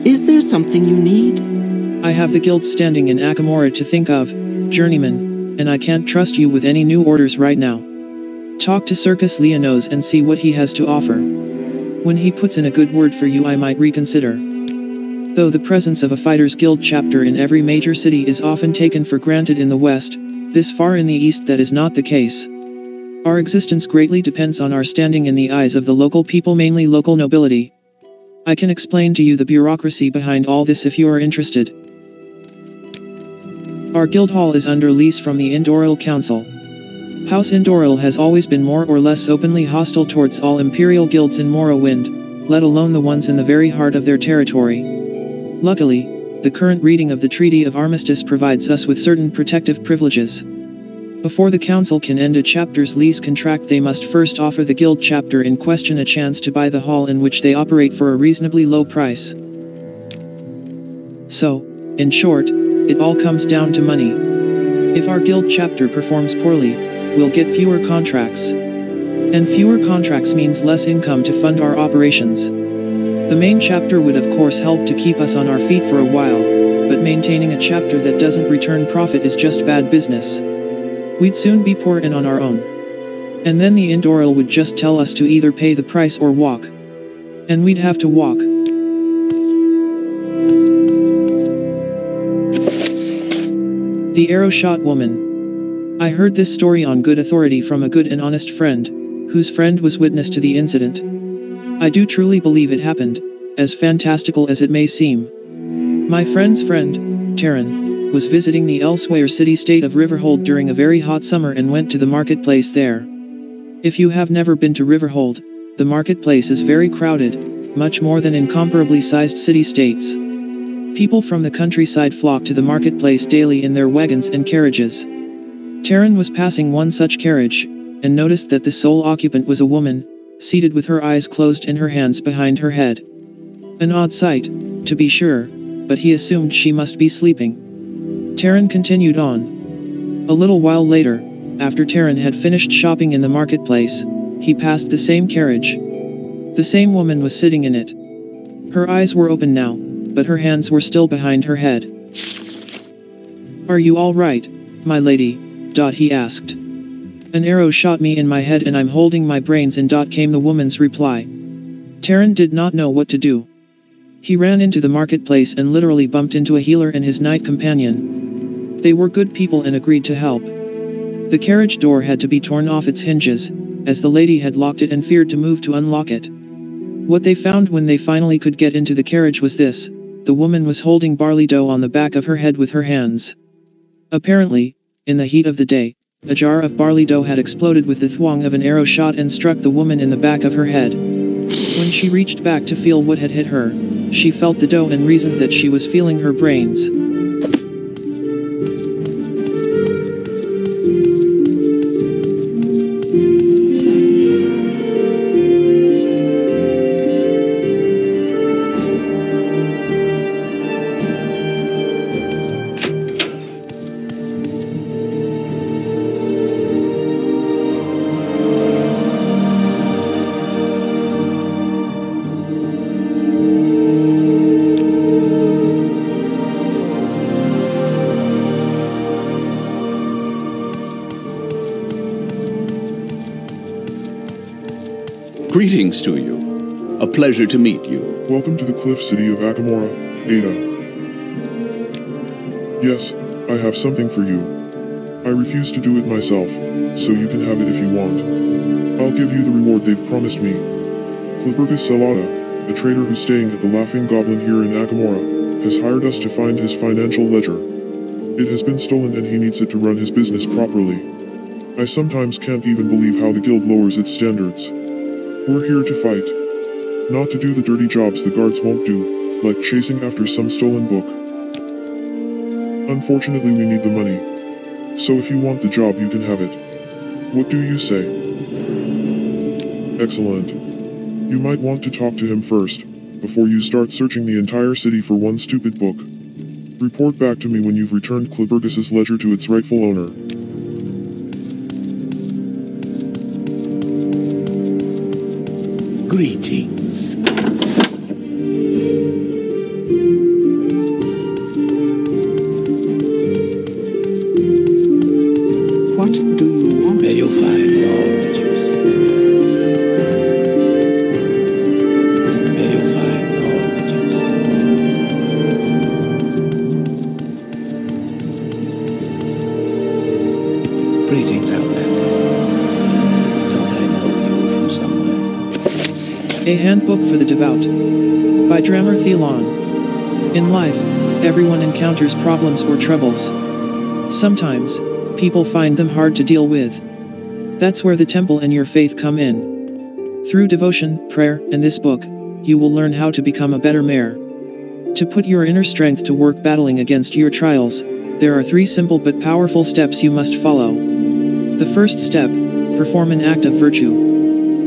Is there something you need? I have the guild standing in Akamora to think of, journeyman, and I can't trust you with any new orders right now. Talk to Circus Leonos and see what he has to offer. When he puts in a good word for you, I might reconsider. Though the presence of a Fighters Guild chapter in every major city is often taken for granted in the West, this far in the East that is not the case. Our existence greatly depends on our standing in the eyes of the local people, mainly local nobility. I can explain to you the bureaucracy behind all this if you are interested. Our guild hall is under lease from the Indoril Council. House Indoril has always been more or less openly hostile towards all imperial guilds in Morrowind, let alone the ones in the very heart of their territory. Luckily, the current reading of the Treaty of Armistice provides us with certain protective privileges. Before the council can end a chapter's lease contract, they must first offer the guild chapter in question a chance to buy the hall in which they operate for a reasonably low price. So, in short, it all comes down to money. If our guild chapter performs poorly, we'll get fewer contracts. And fewer contracts means less income to fund our operations. The main chapter would of course help to keep us on our feet for a while, but maintaining a chapter that doesn't return profit is just bad business. We'd soon be poor and on our own. And then the Indoril would just tell us to either pay the price or walk. And we'd have to walk. The Arrow-Shot Woman. I heard this story on good authority from a good and honest friend, whose friend was witness to the incident. I do truly believe it happened, as fantastical as it may seem. My friend's friend, Taryn, was visiting the elsewhere city-state of Riverhold during a very hot summer and went to the marketplace there. If you have never been to Riverhold, the marketplace is very crowded, much more than incomparably sized city-states. People from the countryside flock to the marketplace daily in their wagons and carriages. Taryn was passing one such carriage, and noticed that the sole occupant was a woman, seated with her eyes closed and her hands behind her head. An odd sight, to be sure, but he assumed she must be sleeping. Taryn continued on. A little while later, after Taryn had finished shopping in the marketplace, he passed the same carriage. The same woman was sitting in it. Her eyes were open now, but her hands were still behind her head. "Are you all right, my lady?" he asked. "An arrow shot me in my head and I'm holding my brains in," came the woman's reply. Taryn did not know what to do. He ran into the marketplace and literally bumped into a healer and his knight companion. They were good people and agreed to help. The carriage door had to be torn off its hinges, as the lady had locked it and feared to move to unlock it. What they found when they finally could get into the carriage was this: the woman was holding barley dough on the back of her head with her hands. Apparently, in the heat of the day, a jar of barley dough had exploded with the thwong of an arrow shot and struck the woman in the back of her head. When she reached back to feel what had hit her, she felt the dough and reasoned that she was feeling her brains. Greetings to you. A pleasure to meet you. Welcome to the cliff city of Akamora, Ada. Yes, I have something for you. I refuse to do it myself, so you can have it if you want. I'll give you the reward they've promised me. Cliburgus Salada, a trader who's staying at the Laughing Goblin here in Akamora, has hired us to find his financial ledger. It has been stolen and he needs it to run his business properly. I sometimes can't even believe how the guild lowers its standards. We're here to fight. Not to do the dirty jobs the guards won't do, like chasing after some stolen book. Unfortunately, we need the money. So if you want the job, you can have it. What do you say? Excellent. You might want to talk to him first, before you start searching the entire city for one stupid book. Report back to me when you've returned Cliburgus's ledger to its rightful owner. Greetings. A Handbook for the Devout. By Dwemer Thielon. In life, everyone encounters problems or troubles. Sometimes, people find them hard to deal with. That's where the temple and your faith come in. Through devotion, prayer, and this book, you will learn how to become a better mayor. To put your inner strength to work battling against your trials, there are 3 simple but powerful steps you must follow. The first step, perform an act of virtue.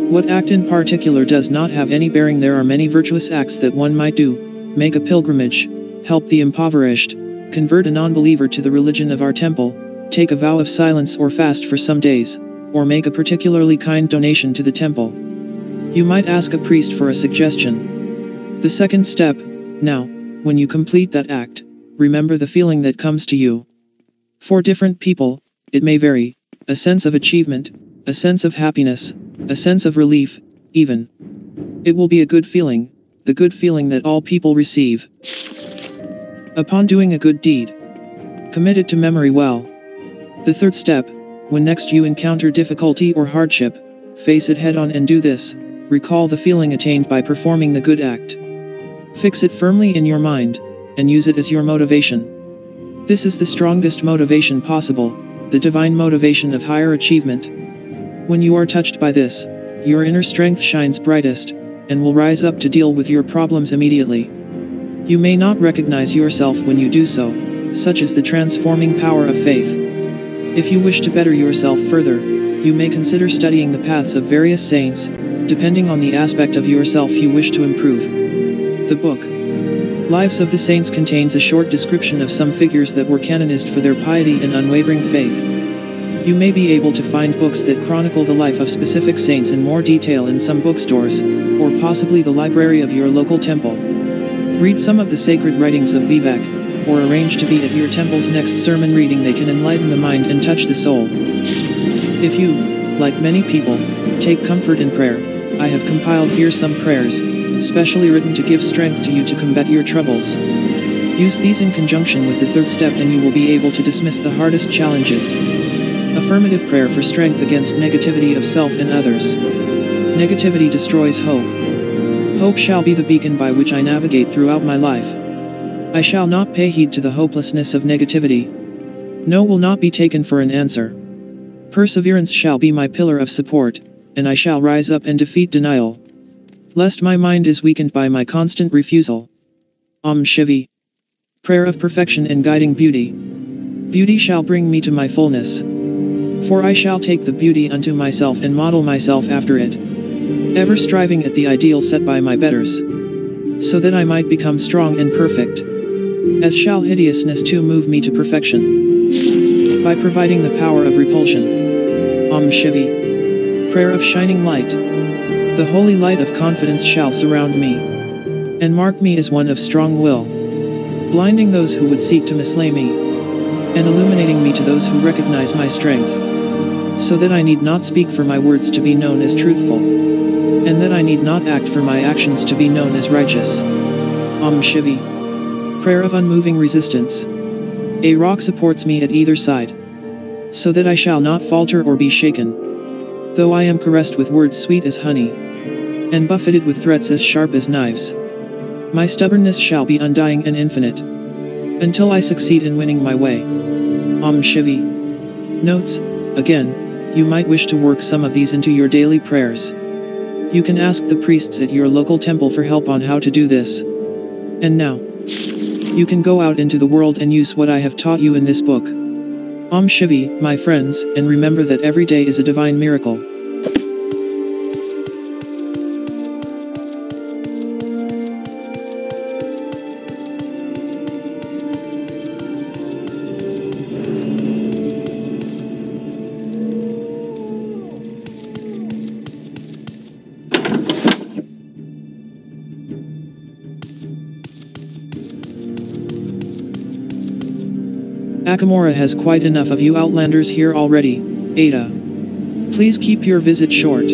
What act in particular does not have any bearing. There are many virtuous acts that one might do: make a pilgrimage, help the impoverished, convert a non-believer to the religion of our temple, take a vow of silence or fast for some days, or make a particularly kind donation to the temple. You might ask a priest for a suggestion. The second step, now, when you complete that act, remember the feeling that comes to you. For different people, it may vary: a sense of achievement, a sense of happiness, a sense of relief, even. It will be a good feeling, the good feeling that all people receive upon doing a good deed. Commit it to memory well. The third step, when next you encounter difficulty or hardship, face it head on and do this: recall the feeling attained by performing the good act. Fix it firmly in your mind, and use it as your motivation. This is the strongest motivation possible, the divine motivation of higher achievement. When you are touched by this, your inner strength shines brightest, and will rise up to deal with your problems immediately. You may not recognize yourself when you do so, such is the transforming power of faith. If you wish to better yourself further, you may consider studying the paths of various saints, depending on the aspect of yourself you wish to improve. The book, Lives of the Saints, contains a short description of some figures that were canonized for their piety and unwavering faith. You may be able to find books that chronicle the life of specific saints in more detail in some bookstores, or possibly the library of your local temple. Read some of the sacred writings of Vivek, or arrange to be at your temple's next sermon reading. They can enlighten the mind and touch the soul. If you, like many people, take comfort in prayer, I have compiled here some prayers, specially written to give strength to you to combat your troubles. Use these in conjunction with the third step and you will be able to dismiss the hardest challenges. Affirmative prayer for strength against negativity of self and others. Negativity destroys hope. Hope shall be the beacon by which I navigate throughout my life. I shall not pay heed to the hopelessness of negativity. No will not be taken for an answer. Perseverance shall be my pillar of support, and I shall rise up and defeat denial, lest my mind is weakened by my constant refusal. Om Shivi. Prayer of perfection and guiding beauty. Beauty shall bring me to my fullness. For I shall take the beauty unto myself and model myself after it, ever striving at the ideal set by my betters, so that I might become strong and perfect. As shall hideousness too move me to perfection, by providing the power of repulsion. Om Shivi. Prayer of shining light. The holy light of confidence shall surround me, and mark me as one of strong will, blinding those who would seek to mislay me, and illuminating me to those who recognize my strength, so that I need not speak for my words to be known as truthful, and that I need not act for my actions to be known as righteous. Om Shivi. Prayer of unmoving resistance. A rock supports me at either side, so that I shall not falter or be shaken, though I am caressed with words sweet as honey, and buffeted with threats as sharp as knives. My stubbornness shall be undying and infinite, until I succeed in winning my way. Om Shivi. Notes, again, you might wish to work some of these into your daily prayers. You can ask the priests at your local temple for help on how to do this. And now, you can go out into the world and use what I have taught you in this book. Om Shivi, my friends, and remember that every day is a divine miracle. Akamora has quite enough of you outlanders here already, Ada. Please keep your visit short.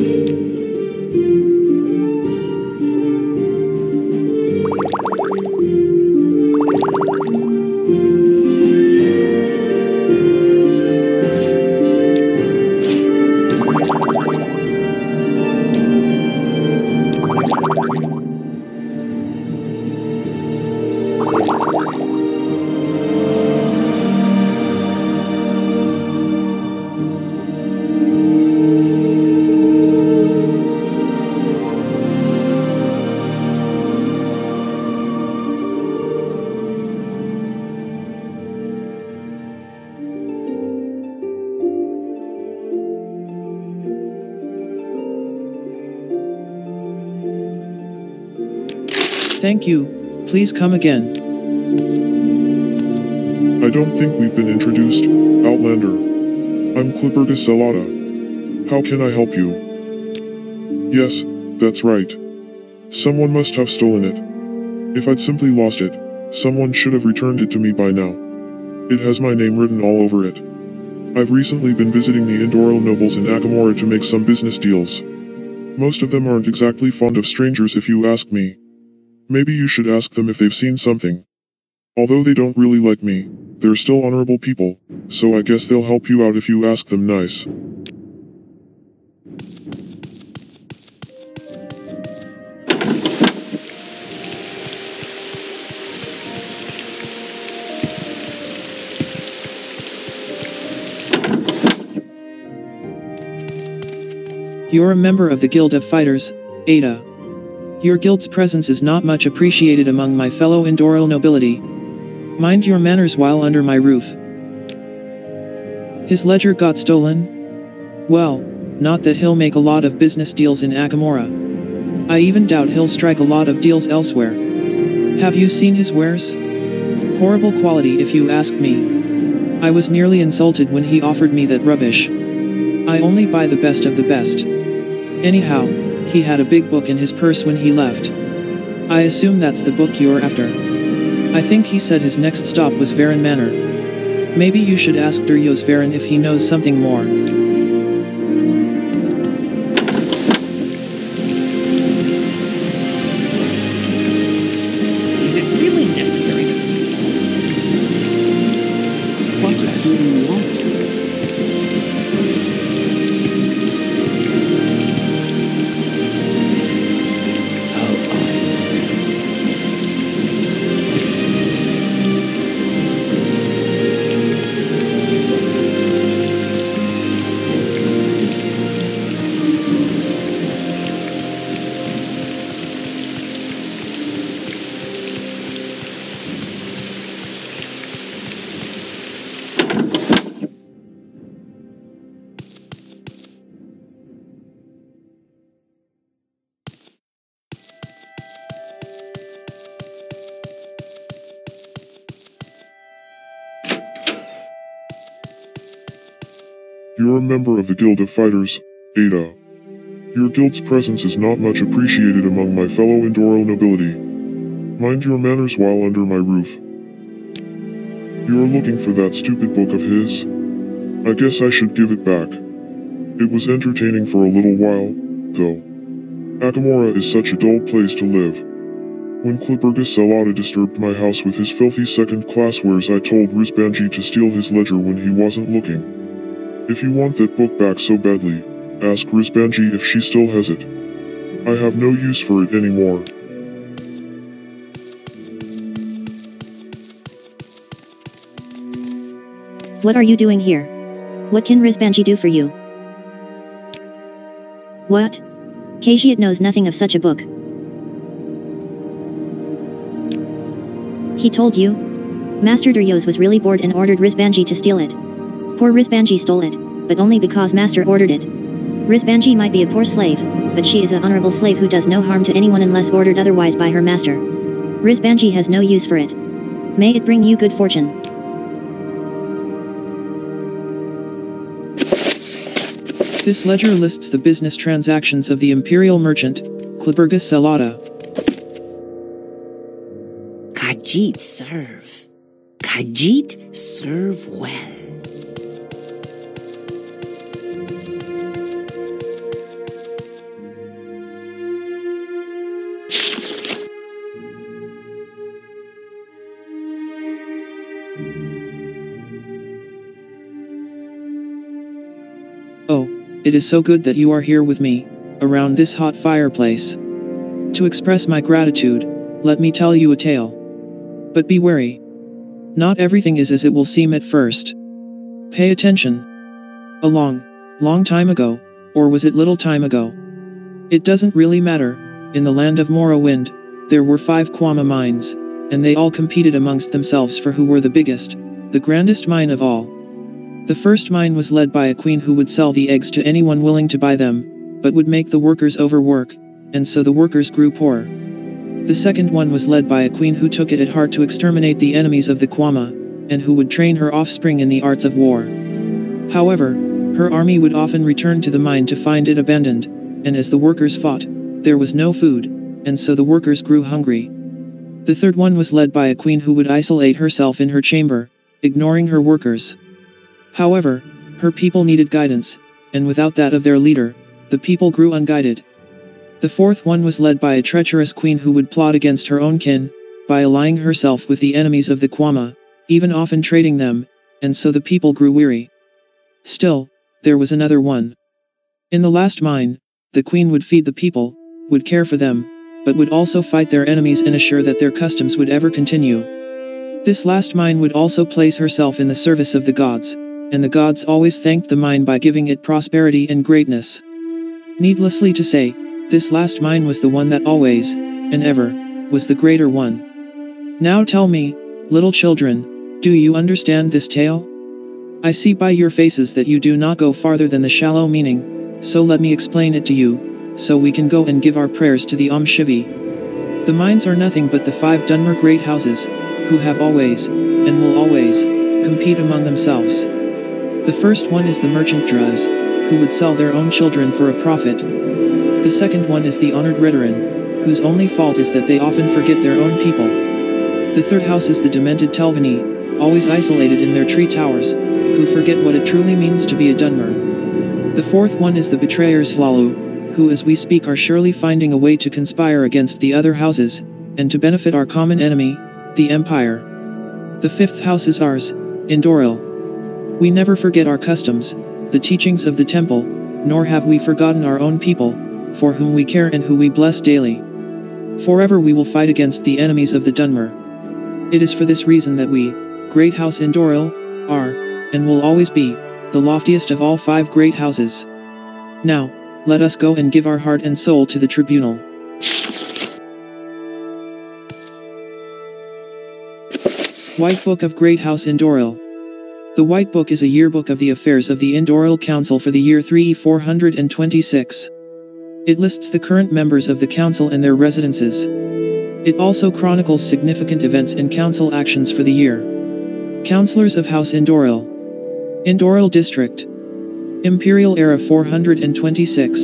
Thank you, please come again. I don't think we've been introduced, Outlander. I'm Clippergus Celata. How can I help you? Yes, that's right. Someone must have stolen it. If I'd simply lost it, someone should have returned it to me by now. It has my name written all over it. I've recently been visiting the Indoril nobles in Akamora to make some business deals. Most of them aren't exactly fond of strangers if you ask me. Maybe you should ask them if they've seen something. Although they don't really like me, they're still honorable people, so I guess they'll help you out if you ask them nice. You're a member of the Guild of Fighters, Ada. Your guild's presence is not much appreciated among my fellow Indoril nobility. Mind your manners while under my roof. His ledger got stolen? Well, not that he'll make a lot of business deals in Akamora. I even doubt he'll strike a lot of deals elsewhere. Have you seen his wares? Horrible quality if you ask me. I was nearly insulted when he offered me that rubbish. I only buy the best of the best. Anyhow, he had a big book in his purse when he left. I assume that's the book you're after. I think he said his next stop was Varen Manor. Maybe you should ask Durios Varen if he knows something more. Is it really necessary to... What does he want? You're a member of the Guild of Fighters, Ada. Your guild's presence is not much appreciated among my fellow Indoril nobility. Mind your manners while under my roof. You're looking for that stupid book of his? I guess I should give it back. It was entertaining for a little while, though. Akamora is such a dull place to live. When Clippergus Celata disturbed my house with his filthy second-class wares, I told Rizbanji to steal his ledger when he wasn't looking. If you want that book back so badly, ask Rizbanji if she still has it. I have no use for it anymore. What are you doing here? What can Rizbanji do for you? What? Kajiat knows nothing of such a book. He told you? Master Durios was really bored and ordered Rizbanji to steal it. Poor Rizbanji stole it, but only because Master ordered it. Rizbanji might be a poor slave, but she is an honorable slave who does no harm to anyone unless ordered otherwise by her master. Rizbanji has no use for it. May it bring you good fortune. This ledger lists the business transactions of the Imperial merchant, Clippergus Celata. Khajiit serve. Khajiit serve well. Oh, it is so good that you are here with me, around this hot fireplace. To express my gratitude, let me tell you a tale. But be wary. Not everything is as it will seem at first. Pay attention. A long time ago, or was it little time ago? It doesn't really matter. In the land of Morrowind, there were 5 Kwama mines, and they all competed amongst themselves for who were the biggest, the grandest mine of all. The first mine was led by a queen who would sell the eggs to anyone willing to buy them, but would make the workers overwork, and so the workers grew poor. The second one was led by a queen who took it at heart to exterminate the enemies of the Kwama, and who would train her offspring in the arts of war. However, her army would often return to the mine to find it abandoned, and as the workers fought, there was no food, and so the workers grew hungry. The third one was led by a queen who would isolate herself in her chamber, ignoring her workers. However, her people needed guidance, and without that of their leader, the people grew unguided. The fourth one was led by a treacherous queen who would plot against her own kin, by allying herself with the enemies of the Kwama, even often trading them, and so the people grew weary. Still, there was another one. In the last mine, the queen would feed the people, would care for them, but would also fight their enemies and assure that their customs would ever continue. This last mine would also place herself in the service of the gods, and the gods always thanked the mine by giving it prosperity and greatness. Needlessly to say, this last mine was the one that always, and ever, was the greater one. Now tell me, little children, do you understand this tale? I see by your faces that you do not go farther than the shallow meaning, so let me explain it to you, so we can go and give our prayers to the Shivi. The mines are nothing but the 5 Dunmer great houses, who have always, and will always, compete among themselves. The first one is the merchant Druz, who would sell their own children for a profit. The second one is the honored Ridderin, whose only fault is that they often forget their own people. The third house is the demented Telvani, always isolated in their tree towers, who forget what it truly means to be a Dunmer. The fourth one is the betrayers Hlalu, who as we speak are surely finding a way to conspire against the other houses, and to benefit our common enemy, the Empire. The fifth house is ours, Indoril. We never forget our customs, the teachings of the temple, nor have we forgotten our own people, for whom we care and who we bless daily. Forever we will fight against the enemies of the Dunmer. It is for this reason that we, Great House Indoril, are, and will always be, the loftiest of all 5 great houses. Now, let us go and give our heart and soul to the tribunal. White Book of Great House Indoril. The White Book is a yearbook of the affairs of the Indoril Council for the year 3426. It lists the current members of the council and their residences. It also chronicles significant events and council actions for the year. Councillors of House Indoril. Indoril District. Imperial Era 426.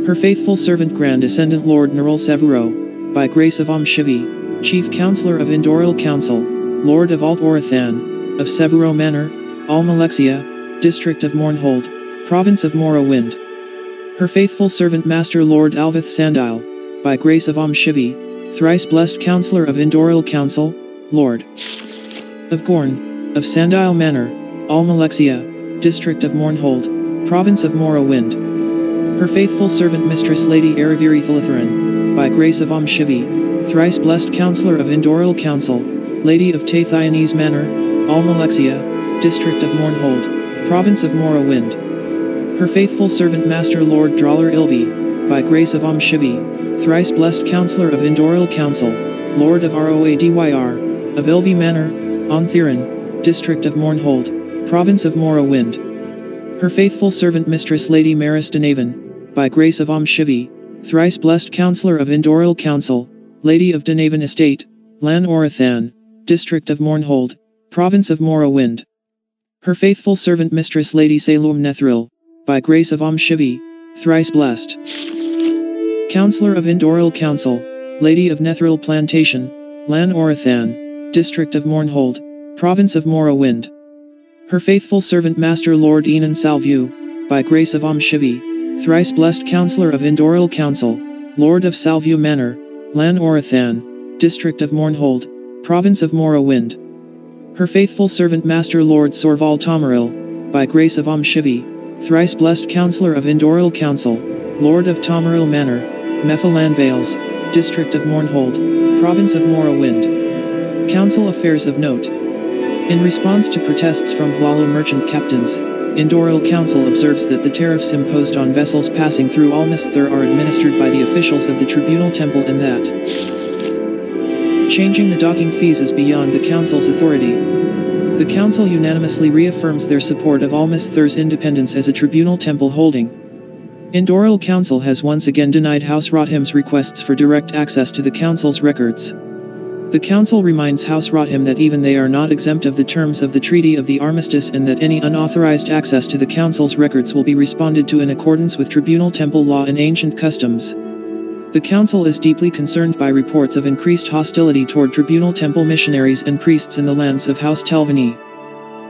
Her faithful servant Grand Ascendant Lord Nerul Sevuro, by grace of Shivi, Chief Councillor of Indoril Council, Lord of Alt Orathan, of Sevuro Manor, Alma Lexia, District of Mournhold, Province of Morrowind. Her faithful servant Master Lord Alvith Sandile, by grace of Shivi, thrice blessed Councillor of Indoril Council, Lord of Gorn, of Sandile Manor, Alma Lexia, District of Mournhold, Province of Morrowind. Her faithful servant Mistress Lady Eraviri Thilitharan, by grace of Shivi, thrice blessed Councillor of Indoril Council, Lady of Tathionese Manor, Alma Lexia, District of Mournhold, Province of Morrowind. Her faithful servant Master Lord Draller Ilvi, by grace of Shivi, thrice blessed Councillor of Indoril Council, Lord of Roadyr, of Ilvi Manor, Onthiran, District of Mournhold, Province of Morrowind. Her faithful servant Mistress Lady Maris Denavan, by grace of Shivi, thrice blessed Councillor of Indoril Council, Lady of Denavan Estate, Lan Orathan, District of Mournhold, Province of Morrowind. Her faithful servant Mistress Lady Salum Nethril, by grace of Shivi, thrice blessed Councillor of Indoril Council, Lady of Nethril Plantation, Lan Orathan, District of Mournhold, Province of Morrowind. Her faithful servant Master Lord Enan Salvu, by grace of Shivi, thrice blessed Councillor of Indoril Council, Lord of Salvu Manor, Lan Orathan, District of Mournhold, Province of Morrowind. Her faithful servant Master Lord Sorval Tamriel, by grace of Shivi, thrice blessed Councillor of Indoril Council, Lord of Tamriel Manor, Mephilan Vales, District of Mournhold, Province of Morrowind. Council Affairs of Note. In response to protests from Hlalu merchant captains, Indoril Council observes that the tariffs imposed on vessels passing through Almiththur are administered by the officials of the Tribunal Temple and that changing the docking fees is beyond the Council's authority. The Council unanimously reaffirms their support of Almiththur's independence as a Tribunal Temple holding. Indoril Council has once again denied House Rothim's requests for direct access to the Council's records. The Council reminds House Rothim that even they are not exempt of the terms of the Treaty of the Armistice and that any unauthorized access to the Council's records will be responded to in accordance with Tribunal Temple law and ancient customs. The Council is deeply concerned by reports of increased hostility toward Tribunal Temple missionaries and priests in the lands of House Telvanni.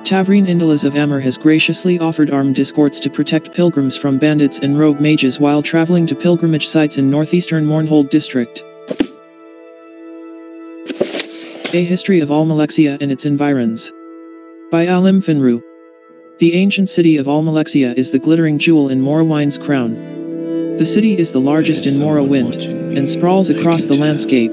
Tavrine Indolaz of Amur has graciously offered armed escorts to protect pilgrims from bandits and rogue mages while traveling to pilgrimage sites in northeastern Mournhold district. A History of Alma Lexia and its Environs. By Alim Finru. The ancient city of Alma Lexia is the glittering jewel in Morrowind's crown. The city is the largest in Morrowind, and sprawls across the landscape.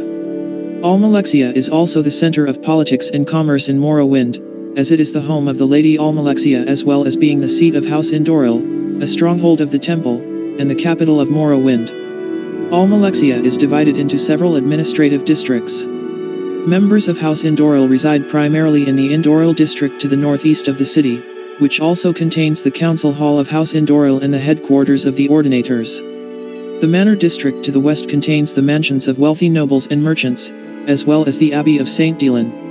Alma Lexia is also the center of politics and commerce in Morrowind, as it is the home of the Lady Alma Lexia as well as being the seat of House Indoril, a stronghold of the temple, and the capital of Morrowind. Alma Lexia is divided into several administrative districts. Members of House Indoril reside primarily in the Indoril district to the northeast of the city, which also contains the Council Hall of House Indoril and the headquarters of the Ordinators. The Manor district to the west contains the mansions of wealthy nobles and merchants, as well as the Abbey of St. Dylan.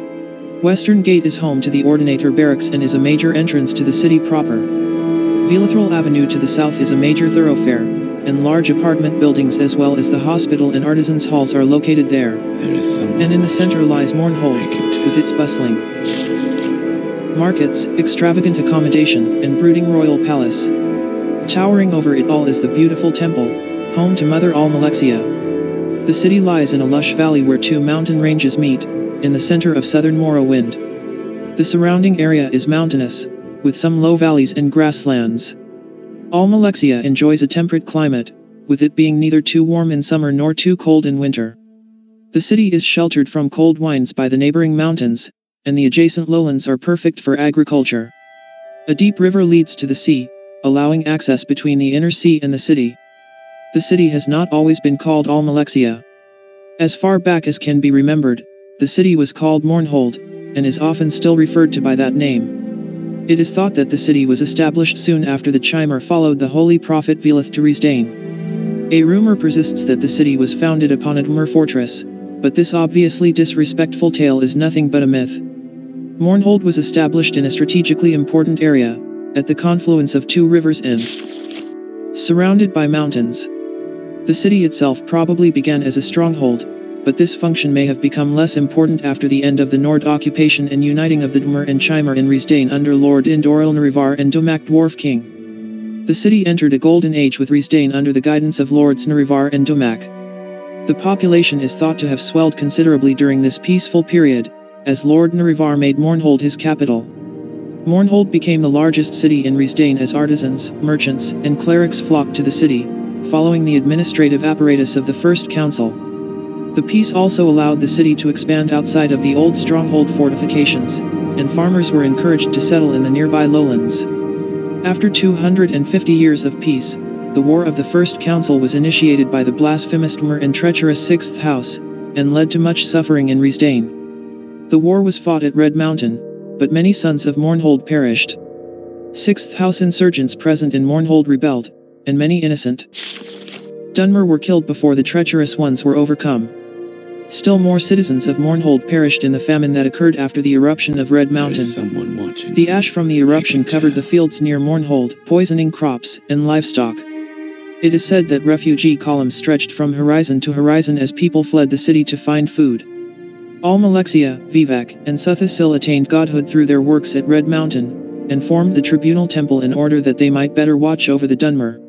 Western Gate is home to the Ordinator Barracks and is a major entrance to the city proper. Velathril Avenue to the south is a major thoroughfare, and large apartment buildings as well as the hospital and artisans' halls are located there. And in the center lies Mournhold, with its bustling markets, extravagant accommodation, and brooding royal palace. Towering over it all is the beautiful temple, home to Mother Alma Lexia. The city lies in a lush valley where two mountain ranges meet, in the center of southern Morrowind. The surrounding area is mountainous, with some low valleys and grasslands. Alma Lexia enjoys a temperate climate, with it being neither too warm in summer nor too cold in winter. The city is sheltered from cold winds by the neighboring mountains, and the adjacent lowlands are perfect for agriculture. A deep river leads to the sea, allowing access between the inner sea and the city. The city has not always been called Alma Lexia. As far back as can be remembered, the city was called Mournhold, and is often still referred to by that name. It is thought that the city was established soon after the Chimer followed the holy prophet Velith to Riesdain. A rumor persists that the city was founded upon a Dwemer fortress, but this obviously disrespectful tale is nothing but a myth. Mournhold was established in a strategically important area, at the confluence of two rivers and surrounded by mountains. The city itself probably began as a stronghold, but this function may have become less important after the end of the Nord occupation and uniting of the Demur and Chimer in Riesdain under Lord Indoril Nerevar and Domak Dwarf King. The city entered a golden age with Riesdain under the guidance of Lords Nerevar and Domak. The population is thought to have swelled considerably during this peaceful period, as Lord Nerevar made Mournhold his capital. Mournhold became the largest city in Riesdain as artisans, merchants, and clerics flocked to the city, following the administrative apparatus of the First Council. The peace also allowed the city to expand outside of the old stronghold fortifications, and farmers were encouraged to settle in the nearby lowlands. After 250 years of peace, the War of the First Council was initiated by the blasphemous Dwemer and treacherous Sixth House, and led to much suffering in Riesdain. The war was fought at Red Mountain, but many sons of Mournhold perished. Sixth House insurgents present in Mournhold rebelled, and many innocent Dunmer were killed before the treacherous ones were overcome. Still more citizens of Mournhold perished in the famine that occurred after the eruption of Red Mountain. The ash from the eruption covered the fields near Mournhold, poisoning crops and livestock. It is said that refugee columns stretched from horizon to horizon as people fled the city to find food. Alma Lexia, Vivek, and Suthasil attained godhood through their works at Red Mountain, and formed the Tribunal Temple in order that they might better watch over the Dunmer.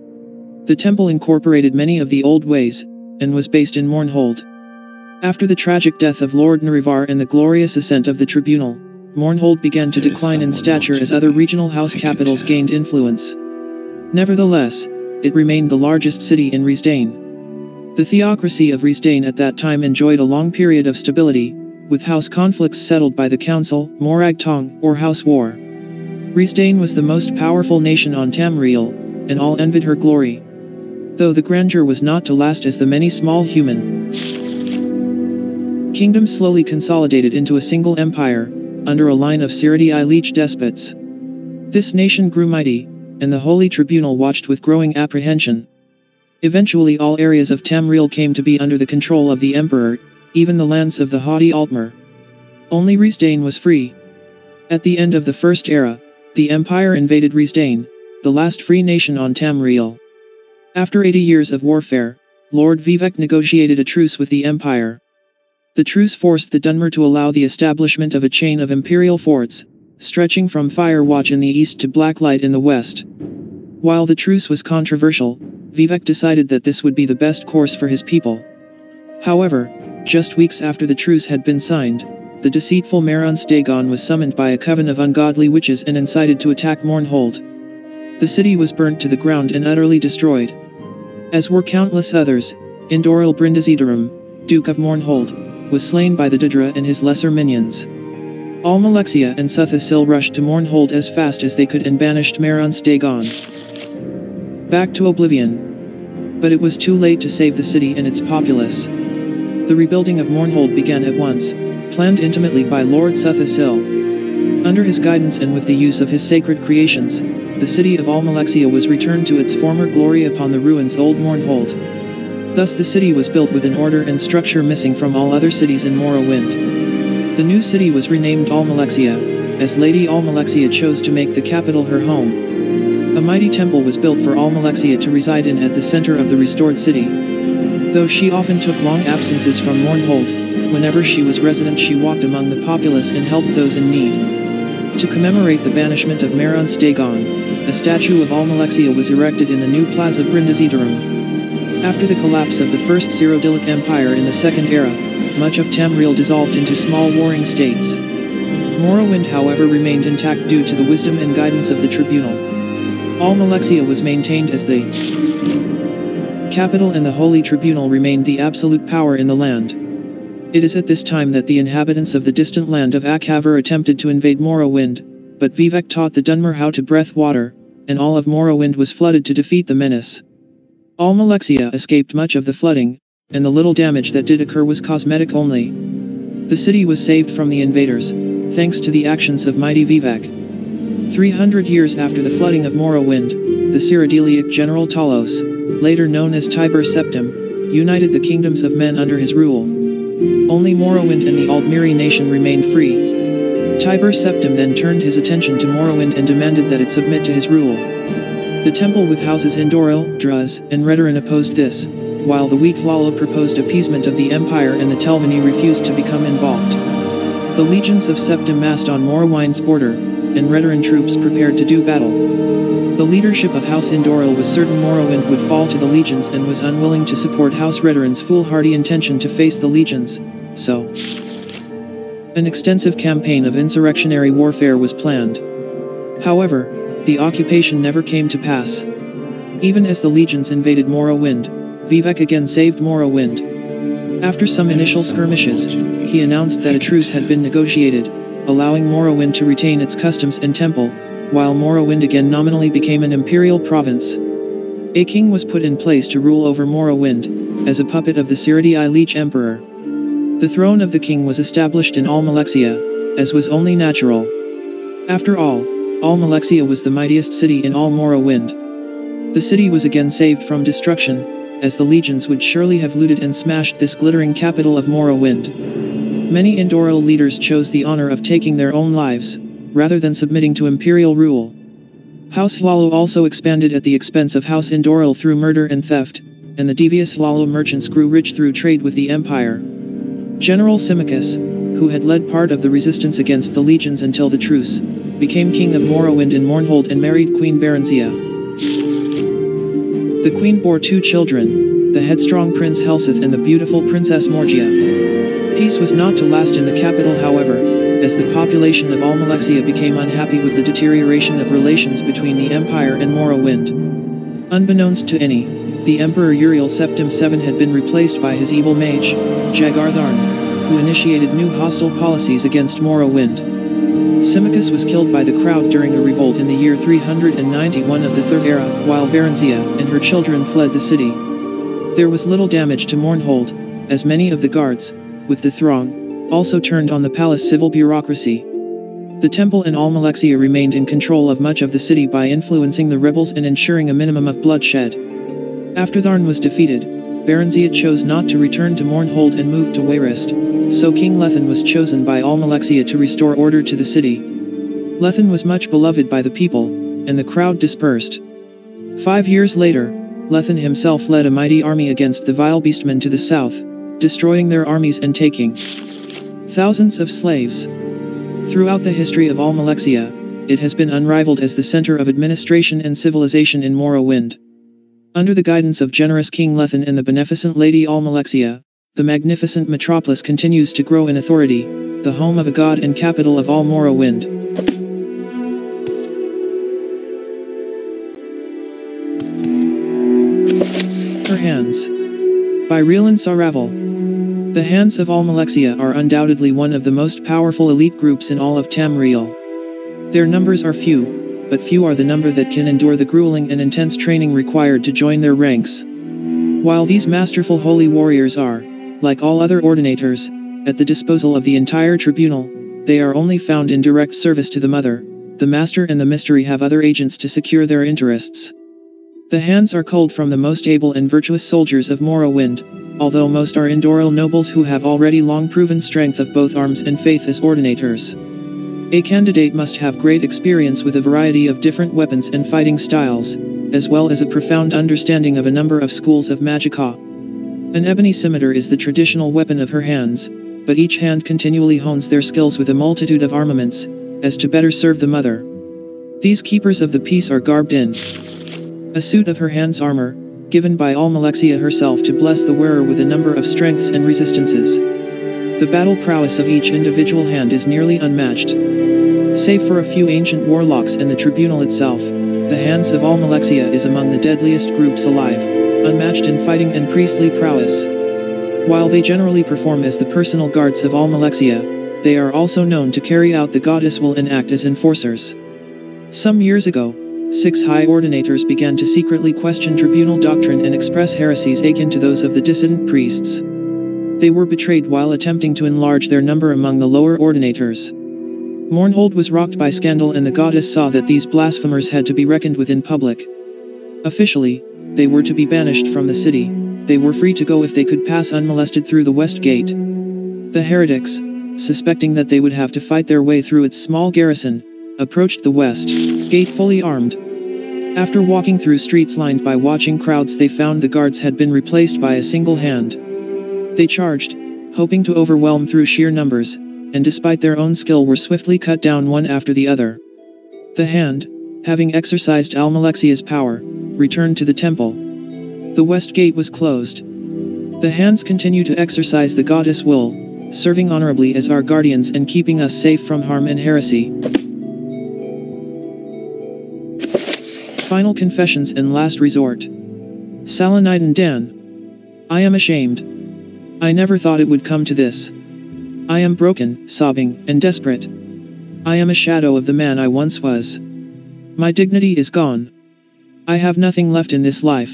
The temple incorporated many of the old ways, and was based in Mournhold. After the tragic death of Lord Nerevar and the glorious ascent of the Tribunal, Mournhold began to decline in stature as other regional house capitals gained influence. Nevertheless, it remained the largest city in Riesdain. The theocracy of Riesdain at that time enjoyed a long period of stability, with house conflicts settled by the Council, Morag Tong, or House War. Riesdain was the most powerful nation on Tamriel, and all envied her glory. Though the grandeur was not to last, as the many small human kingdoms slowly consolidated into a single empire, under a line of Siridi I Leech despots. This nation grew mighty, and the Holy Tribunal watched with growing apprehension, Eventually all areas of Tamriel came to be under the control of the Emperor, even the lands of the haughty Altmer. Only Riesdain was free. At the end of the First Era, the Empire invaded Riesdain, the last free nation on Tamriel. After 80 years of warfare, Lord Vivek negotiated a truce with the Empire. The truce forced the Dunmer to allow the establishment of a chain of imperial forts, stretching from Firewatch in the east to Blacklight in the west. While the truce was controversial, Vivek decided that this would be the best course for his people. However, just weeks after the truce had been signed, the deceitful Merons Dagon was summoned by a coven of ungodly witches and incited to attack Mournhold. The city was burnt to the ground and utterly destroyed. As were countless others, Indoril Brindisidarum, Duke of Mournhold, was slain by the Dudra and his lesser minions. Alma, Lexia and Suthasil rushed to Mournhold as fast as they could and banished Merons Dagon back to oblivion. But it was too late to save the city and its populace. The rebuilding of Mournhold began at once, planned intimately by Lord Suthasil. Under his guidance and with the use of his sacred creations, the city of Alma Lexia was returned to its former glory upon the ruins old Mournhold. Thus the city was built with an order and structure missing from all other cities in Morrowind. The new city was renamed Alma Lexia, as Lady Alma Lexia chose to make the capital her home. A mighty temple was built for Alma Lexia to reside in at the center of the restored city. Though she often took long absences from Mournhold, whenever she was resident she walked among the populace and helped those in need. To commemorate the banishment of Merons Dagon, a statue of Alma Lexia was erected in the new Plaza Brindisidarum. After the collapse of the First Cyrodiilic Empire in the Second Era, much of Tamriel dissolved into small warring states. Morrowind however remained intact due to the wisdom and guidance of the Tribunal. Alma Lexia was maintained as the capital and the Holy Tribunal remained the absolute power in the land. It is at this time that the inhabitants of the distant land of Akhavir attempted to invade Morrowind, but Vivek taught the Dunmer how to breath water, and all of Morrowind was flooded to defeat the menace. Alma Lexia escaped much of the flooding, and the little damage that did occur was cosmetic only. The city was saved from the invaders, thanks to the actions of mighty Vivek. 300 years after the flooding of Morrowind, the Cyrodiilic general Talos, later known as Tiber Septim, united the kingdoms of men under his rule. Only Morrowind and the Aldmiri nation remained free. Tiber Septim then turned his attention to Morrowind and demanded that it submit to his rule. The temple with houses Indoril, Druz, and Redoran opposed this, while the weak Lala proposed appeasement of the Empire and the Telvanni refused to become involved. The legions of Septim massed on Morrowind's border, and Redoran troops prepared to do battle. The leadership of House Indoril was certain Morrowind would fall to the legions and was unwilling to support House Redoran's foolhardy intention to face the legions, so an extensive campaign of insurrectionary warfare was planned. However, the occupation never came to pass. Even as the legions invaded Morrowind, Vivek again saved Morrowind. After some initial skirmishes, he announced that a truce had been negotiated, allowing Morrowind to retain its customs and temple, while Morrowind again nominally became an imperial province. A king was put in place to rule over Morrowind, as a puppet of the Cyrodiilic Emperor. The throne of the king was established in Alma Lexia, as was only natural. After all, Alma Lexia was the mightiest city in all Morrowind. The city was again saved from destruction, as the legions would surely have looted and smashed this glittering capital of Morrowind. Many Indoril leaders chose the honor of taking their own lives, rather than submitting to imperial rule. House Hlalo also expanded at the expense of House Indoril through murder and theft, and the devious Hlalo merchants grew rich through trade with the Empire. General Simicus, who had led part of the resistance against the legions until the truce, became king of Morrowind in Mournhold and married Queen Berenzia. The queen bore 2 children, the headstrong Prince Helseth and the beautiful Princess Morgia. Peace was not to last in the capital however, as the population of Alma Lexia became unhappy with the deterioration of relations between the Empire and Morrowind. Unbeknownst to any, the Emperor Uriel Septim VII had been replaced by his evil mage, Jagartharn, who initiated new hostile policies against Morrowind. Simicus was killed by the crowd during a revolt in the year 391 of the Third Era, while Berenzia and her children fled the city. There was little damage to Mournhold, as many of the guards, with the throng, also turned on the palace civil bureaucracy. The temple in Alma Lexia remained in control of much of the city by influencing the rebels and ensuring a minimum of bloodshed. After Tharn was defeated, Baranzia chose not to return to Mournhold and moved to Wayrest, so King Lethan was chosen by Alma Lexia to restore order to the city. Lethan was much beloved by the people, and the crowd dispersed. 5 years later, Lethan himself led a mighty army against the vile beastmen to the south, destroying their armies and taking thousands of slaves. Throughout the history of Alma Lexia, it has been unrivaled as the center of administration and civilization in Morrowind. Under the guidance of generous King Lethan and the beneficent Lady Alma Lexia, the magnificent metropolis continues to grow in authority, the home of a god and capital of all Morrowind. Her Hands. By Rielan Saravel. The Hands of Alma Lexia are undoubtedly one of the most powerful elite groups in all of Tamriel. Their numbers are few, but few are the number that can endure the grueling and intense training required to join their ranks. While these masterful holy warriors are, like all other ordinators, at the disposal of the entire tribunal, they are only found in direct service to the Mother. The Master and the Mystery have other agents to secure their interests. The Hands are culled from the most able and virtuous soldiers of Morrowind, although most are Indoril nobles who have already long proven strength of both arms and faith as ordinators. A candidate must have great experience with a variety of different weapons and fighting styles, as well as a profound understanding of a number of schools of magicka. An Ebony Scimitar is the traditional weapon of her hands, but each hand continually hones their skills with a multitude of armaments, as to better serve the Mother. These keepers of the peace are garbed in a suit of her hands armor, given by Alma Lexia herself to bless the wearer with a number of strengths and resistances. The battle prowess of each individual hand is nearly unmatched. Save for a few ancient warlocks and the tribunal itself, the Hands of Alma Lexia is among the deadliest groups alive, unmatched in fighting and priestly prowess. While they generally perform as the personal guards of Alma Lexia, they are also known to carry out the goddess will and act as enforcers. Some years ago, 6 high ordinators began to secretly question tribunal doctrine and express heresies akin to those of the dissident priests. They were betrayed while attempting to enlarge their number among the lower ordinators. Mournhold was rocked by scandal, and the goddess saw that these blasphemers had to be reckoned with in public. Officially, they were to be banished from the city. They were free to go if they could pass unmolested through the west gate. The heretics, suspecting that they would have to fight their way through its small garrison, approached the west gate fully armed. After walking through streets lined by watching crowds, they found the guards had been replaced by a single hand. They charged, hoping to overwhelm through sheer numbers, and despite their own skill were swiftly cut down one after the other. The hand, having exercised Alma Lexia's power, returned to the temple. The west gate was closed. The Hands continue to exercise the goddess will, serving honorably as our guardians and keeping us safe from harm and heresy. Final Confessions and Last Resort. Salaniden Dan. I am ashamed. I never thought it would come to this. I am broken, sobbing, and desperate. I am a shadow of the man I once was. My dignity is gone. I have nothing left in this life.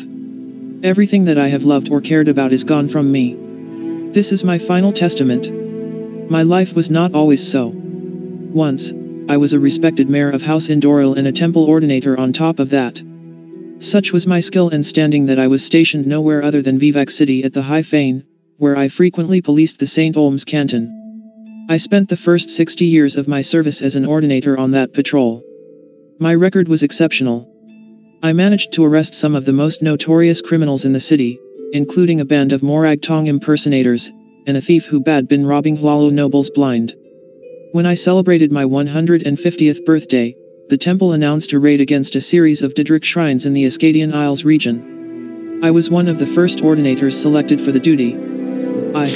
Everything that I have loved or cared about is gone from me. This is my final testament. My life was not always so. Once, I was a respected mayor of House Indoril and a temple ordinator on top of that. Such was my skill and standing that I was stationed nowhere other than Vivek City at the High Fane, where I frequently policed the St. Olm's Canton. I spent the first 60 years of my service as an ordinator on that patrol. My record was exceptional. I managed to arrest some of the most notorious criminals in the city, including a band of Morag Tong impersonators, and a thief who had been robbing Hlalo nobles blind. When I celebrated my 150th birthday, the temple announced a raid against a series of Daedric shrines in the Ascadian Isles region. I was one of the first ordinators selected for the duty. I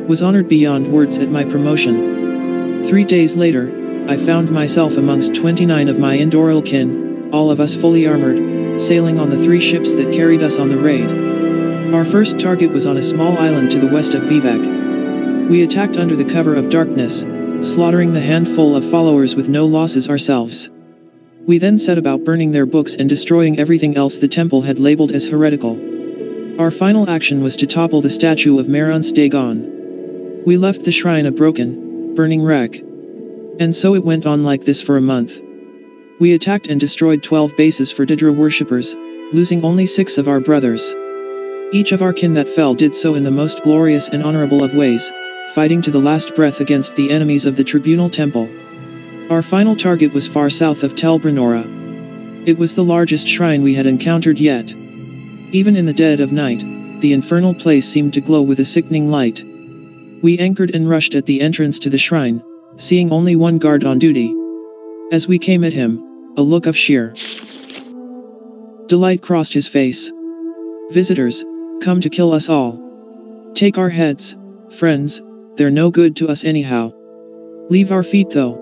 was honored beyond words at my promotion. 3 days later, I found myself amongst 29 of my Indoril kin, all of us fully armored, sailing on the 3 ships that carried us on the raid. Our first target was on a small island to the west of Vivek. We attacked under the cover of darkness, slaughtering the handful of followers with no losses ourselves. We then set about burning their books and destroying everything else the temple had labeled as heretical. Our final action was to topple the statue of Marons Dagon. We left the shrine a broken, burning wreck. And so it went on like this for a month. We attacked and destroyed 12 bases for Daedra worshippers, losing only 6 of our brothers. Each of our kin that fell did so in the most glorious and honorable of ways, fighting to the last breath against the enemies of the Tribunal Temple. Our final target was far south of Tel Brenora. It was the largest shrine we had encountered yet. Even in the dead of night, the infernal place seemed to glow with a sickening light. We anchored and rushed at the entrance to the shrine, seeing only one guard on duty. As we came at him, a look of sheer delight crossed his face. "Visitors, come to kill us all. Take our heads, friends, they're no good to us anyhow. Leave our feet though.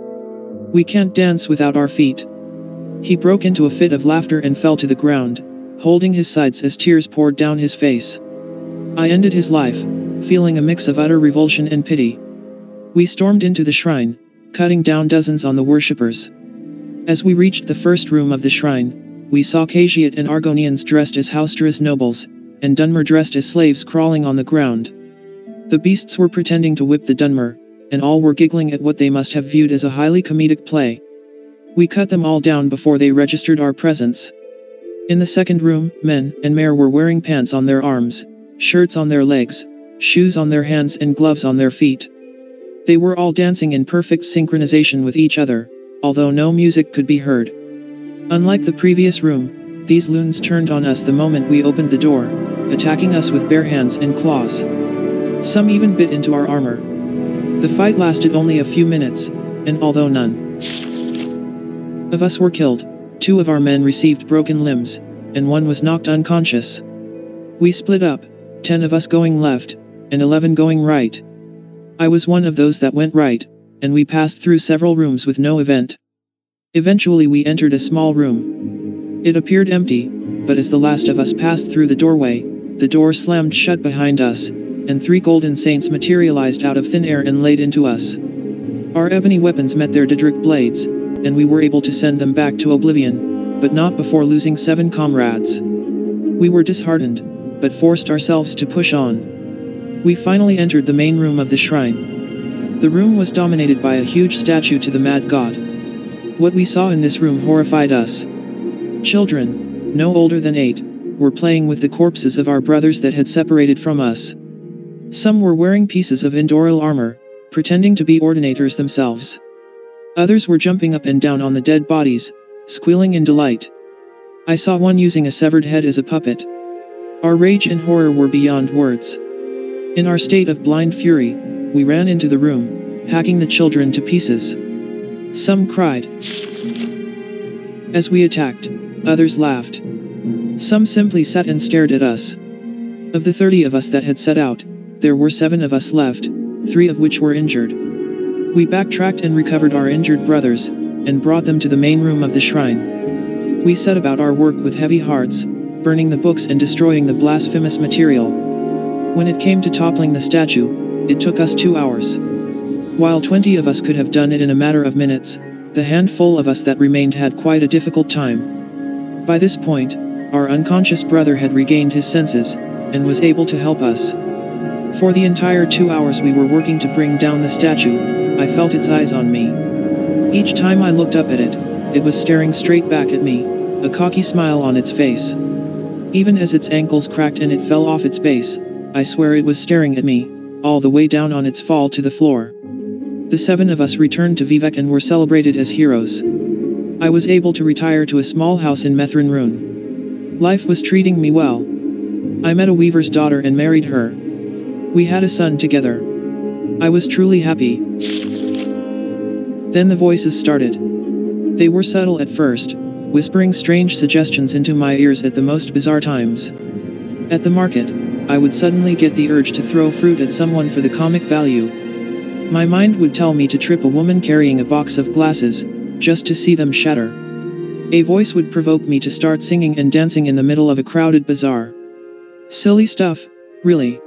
We can't dance without our feet." He broke into a fit of laughter and fell to the ground, holding his sides as tears poured down his face. I ended his life, feeling a mix of utter revulsion and pity. We stormed into the shrine, cutting down dozens on the worshippers. As we reached the first room of the shrine, we saw Khajiit and Argonians dressed as Houstras nobles, and Dunmer dressed as slaves crawling on the ground. The beasts were pretending to whip the Dunmer, and all were giggling at what they must have viewed as a highly comedic play. We cut them all down before they registered our presence. In the second room, men and mare were wearing pants on their arms, shirts on their legs, shoes on their hands and gloves on their feet. They were all dancing in perfect synchronization with each other, although no music could be heard. Unlike the previous room, these loons turned on us the moment we opened the door, attacking us with bare hands and claws. Some even bit into our armor. The fight lasted only a few minutes, and although none of us were killed, 2 of our men received broken limbs, and 1 was knocked unconscious. We split up, 10 of us going left, and 11 going right. I was one of those that went right, and we passed through several rooms with no event. Eventually we entered a small room. It appeared empty, but as the last of us passed through the doorway, the door slammed shut behind us, and 3 golden saints materialized out of thin air and laid into us. Our ebony weapons met their Daedric blades, and we were able to send them back to oblivion, but not before losing 7 comrades. We were disheartened, but forced ourselves to push on. We finally entered the main room of the shrine. The room was dominated by a huge statue to the mad god. What we saw in this room horrified us. Children, no older than 8, were playing with the corpses of our brothers that had separated from us. Some were wearing pieces of Indoril armor, pretending to be ordinators themselves. Others were jumping up and down on the dead bodies, squealing in delight. I saw one using a severed head as a puppet. Our rage and horror were beyond words. In our state of blind fury, we ran into the room, hacking the children to pieces. Some cried as we attacked, others laughed. Some simply sat and stared at us. Of the 30 of us that had set out, there were 7 of us left, 3 of which were injured. We backtracked and recovered our injured brothers, and brought them to the main room of the shrine. We set about our work with heavy hearts, burning the books and destroying the blasphemous material. When it came to toppling the statue, it took us 2 hours. While 20 of us could have done it in a matter of minutes, the handful of us that remained had quite a difficult time. By this point, our unconscious brother had regained his senses, and was able to help us. For the entire 2 hours we were working to bring down the statue, I felt its eyes on me. Each time I looked up at it, it was staring straight back at me, a cocky smile on its face. Even as its ankles cracked and it fell off its base, I swear it was staring at me, all the way down on its fall to the floor. The 7 of us returned to Vivek and were celebrated as heroes. I was able to retire to a small house in Methrin Rune. Life was treating me well. I met a weaver's daughter and married her. We had a son together. I was truly happy. Then the voices started. They were subtle at first, whispering strange suggestions into my ears at the most bizarre times. At the market, I would suddenly get the urge to throw fruit at someone for the comic value. My mind would tell me to trip a woman carrying a box of glasses, just to see them shatter. A voice would provoke me to start singing and dancing in the middle of a crowded bazaar. Silly stuff, really.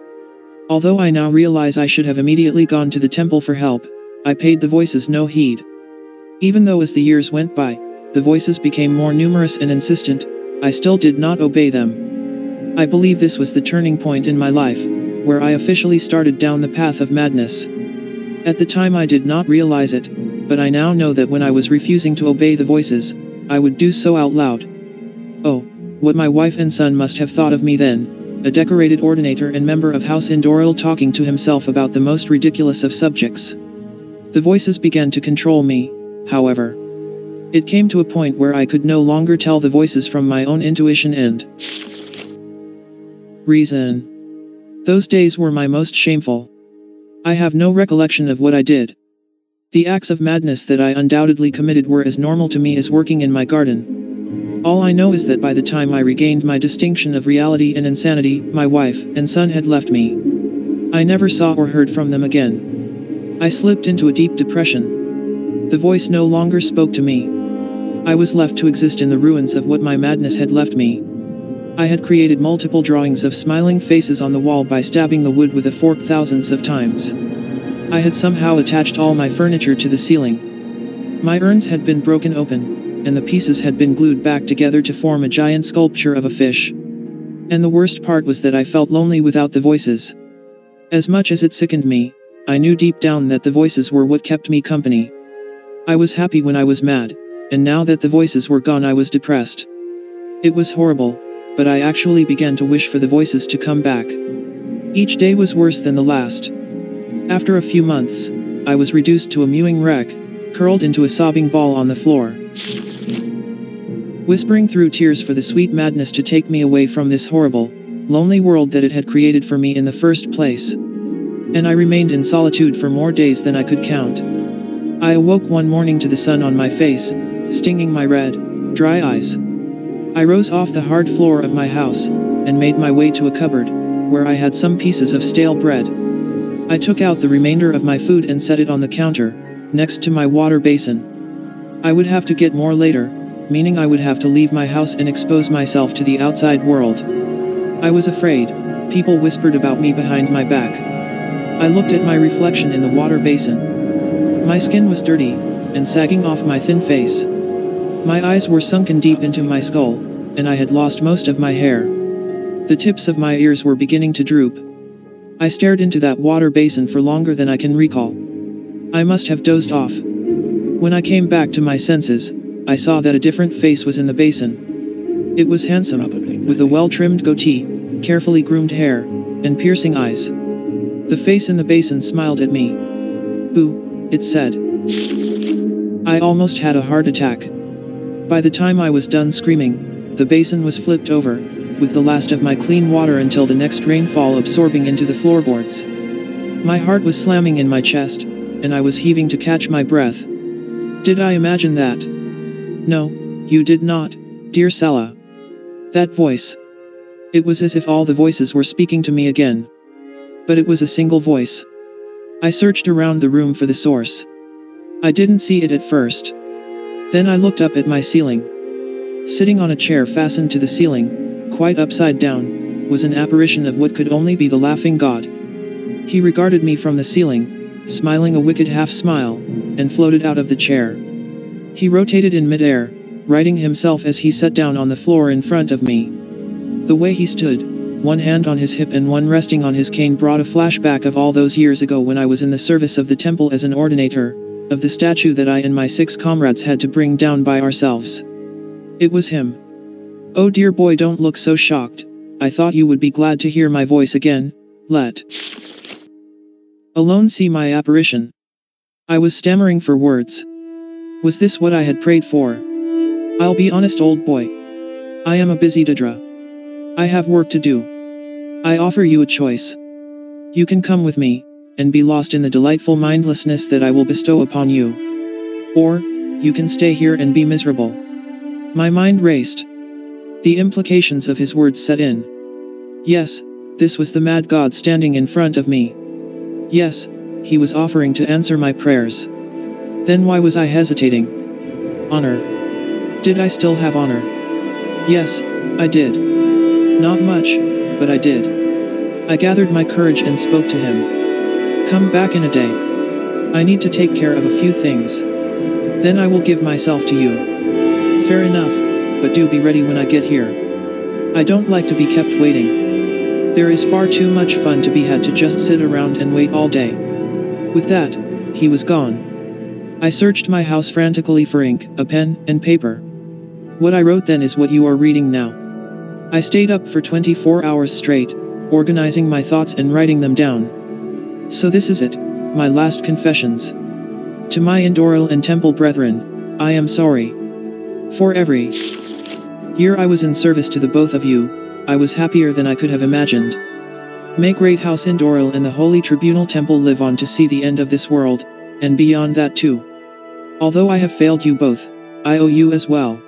Although I now realize I should have immediately gone to the temple for help, I paid the voices no heed. Even though as the years went by, the voices became more numerous and insistent, I still did not obey them. I believe this was the turning point in my life, where I officially started down the path of madness. At the time I did not realize it, but I now know that when I was refusing to obey the voices, I would do so out loud. Oh, what my wife and son must have thought of me then, a decorated ordinator and member of House Indoril talking to himself about the most ridiculous of subjects. The voices began to control me, however. It came to a point where I could no longer tell the voices from my own intuition and reason. Those days were my most shameful. I have no recollection of what I did. The acts of madness that I undoubtedly committed were as normal to me as working in my garden. All I know is that by the time I regained my distinction of reality and insanity, my wife and son had left me. I never saw or heard from them again. I slipped into a deep depression. The voice no longer spoke to me. I was left to exist in the ruins of what my madness had left me. I had created multiple drawings of smiling faces on the wall by stabbing the wood with a fork thousands of times. I had somehow attached all my furniture to the ceiling. My urns had been broken open, and the pieces had been glued back together to form a giant sculpture of a fish. And the worst part was that I felt lonely without the voices. As much as it sickened me, I knew deep down that the voices were what kept me company. I was happy when I was mad, and now that the voices were gone I was depressed. It was horrible, but I actually began to wish for the voices to come back. Each day was worse than the last. After a few months, I was reduced to a mewing wreck, curled into a sobbing ball on the floor, whispering through tears for the sweet madness to take me away from this horrible, lonely world that it had created for me in the first place. And I remained in solitude for more days than I could count. I awoke one morning to the sun on my face, stinging my red, dry eyes. I rose off the hard floor of my house, and made my way to a cupboard, where I had some pieces of stale bread. I took out the remainder of my food and set it on the counter, next to my water basin. I would have to get more later, meaning I would have to leave my house and expose myself to the outside world. I was afraid. People whispered about me behind my back. I looked at my reflection in the water basin. My skin was dirty, and sagging off my thin face. My eyes were sunken deep into my skull, and I had lost most of my hair. The tips of my ears were beginning to droop. I stared into that water basin for longer than I can recall. I must have dozed off. When I came back to my senses, I saw that a different face was in the basin. It was handsome, with a well-trimmed goatee, carefully groomed hair, and piercing eyes. The face in the basin smiled at me. "Boo," it said. I almost had a heart attack. By the time I was done screaming, the basin was flipped over, with the last of my clean water until the next rainfall absorbing into the floorboards. My heart was slamming in my chest, and I was heaving to catch my breath. Did I imagine that? No, you did not, dear Sala. That voice. It was as if all the voices were speaking to me again. But it was a single voice. I searched around the room for the source. I didn't see it at first. Then I looked up at my ceiling. Sitting on a chair fastened to the ceiling, quite upside down, was an apparition of what could only be the laughing god. He regarded me from the ceiling, smiling a wicked half-smile, and floated out of the chair. He rotated in midair, righting himself as he sat down on the floor in front of me. The way he stood, one hand on his hip and one resting on his cane, brought a flashback of all those years ago when I was in the service of the temple as an ordinator, of the statue that I and my 6 comrades had to bring down by ourselves. It was him. Oh dear boy, don't look so shocked. I thought you would be glad to hear my voice again. Let alone see my apparition. I was stammering for words. Was this what I had prayed for? I'll be honest, old boy. I am a busy Didra. I have work to do. I offer you a choice. You can come with me, and be lost in the delightful mindlessness that I will bestow upon you. Or, you can stay here and be miserable. My mind raced. The implications of his words set in. Yes, this was the mad god standing in front of me. Yes, he was offering to answer my prayers. Then why was I hesitating? Honor. Did I still have honor? Yes, I did. Not much, but I did. I gathered my courage and spoke to him. Come back in a day. I need to take care of a few things. Then I will give myself to you. Fair enough, but do be ready when I get here. I don't like to be kept waiting. There is far too much fun to be had to just sit around and wait all day. With that, he was gone. I searched my house frantically for ink, a pen, and paper. What I wrote then is what you are reading now. I stayed up for 24 hours straight, organizing my thoughts and writing them down. So this is it, my last confessions. To my Indoril and Temple brethren, I am sorry. For every year I was in service to the both of you, I was happier than I could have imagined. May great House Indoril and the Holy Tribunal Temple live on to see the end of this world, and beyond that too. Although I have failed you both, I owe you as well.